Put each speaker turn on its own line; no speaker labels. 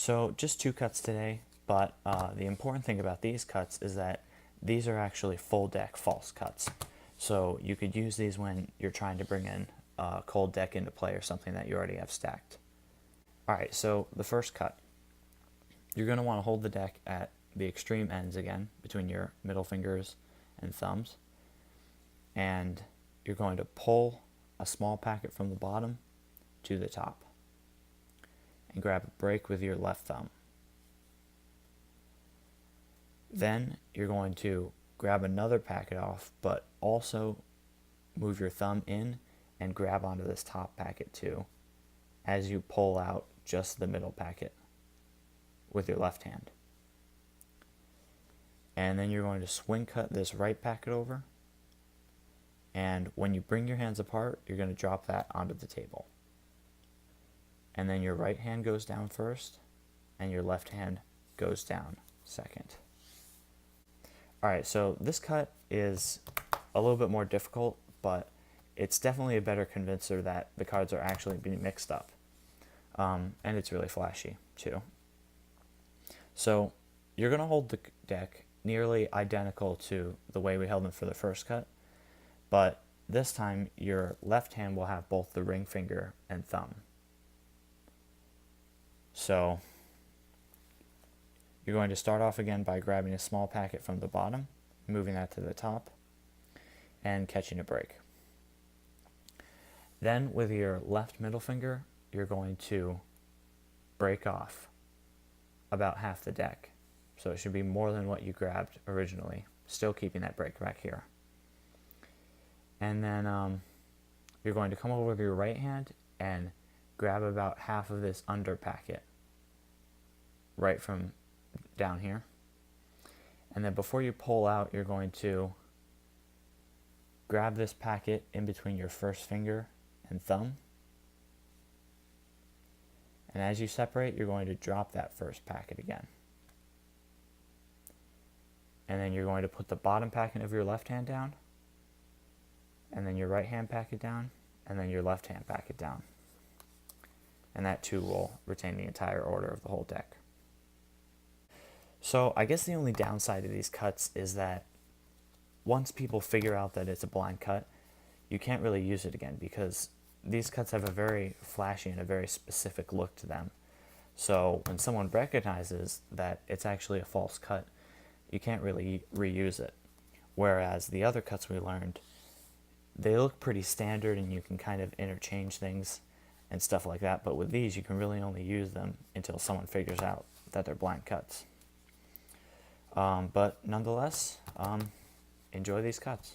So just two cuts today, but the important thing about these cuts is that these are actually full deck false cuts. So you could use these when you're trying to bring in a cold deck into play or something that you already have stacked. Alright, so the first cut. You're going to want to hold the deck at the extreme ends again, between your middle fingers and thumbs. And you're going to pull a small packet from the bottom to the top. And grab a break with your left thumb. Then you're going to grab another packet off, but also move your thumb in and grab onto this top packet too, as you pull out just the middle packet with your left hand. And then you're going to swing cut this right packet over, and when you bring your hands apart, you're going to drop that onto the table. And then your right hand goes down first, and your left hand goes down second. Alright, so this cut is a little bit more difficult, but it's definitely a better convincer that the cards are actually being mixed up. And it's really flashy, too. So, you're going to hold the deck nearly identical to the way we held them for the first cut, but this time your left hand will have both the ring finger and thumb. So you're going to start off again by grabbing a small packet from the bottom, moving that to the top, and catching a break. Then with your left middle finger, you're going to break off about half the deck. So it should be more than what you grabbed originally, still keeping that break back here. And then you're going to come over with your right hand and grab about half of this under packet right from down here. And then before you pull out, you're going to grab this packet in between your first finger and thumb. And as you separate, you're going to drop that first packet again. And then you're going to put the bottom packet of your left hand down, and then your right hand packet down, and then your left hand packet down. And that too will retain the entire order of the whole deck. So I guess the only downside of these cuts is that once people figure out that it's a blind cut, you can't really use it again because these cuts have a very flashy and a very specific look to them. So when someone recognizes that it's actually a false cut, you can't really reuse it. Whereas the other cuts we learned, they look pretty standard and you can kind of interchange things and stuff like that, but with these you can really only use them until someone figures out that they're blind cuts. But nonetheless, enjoy these cuts.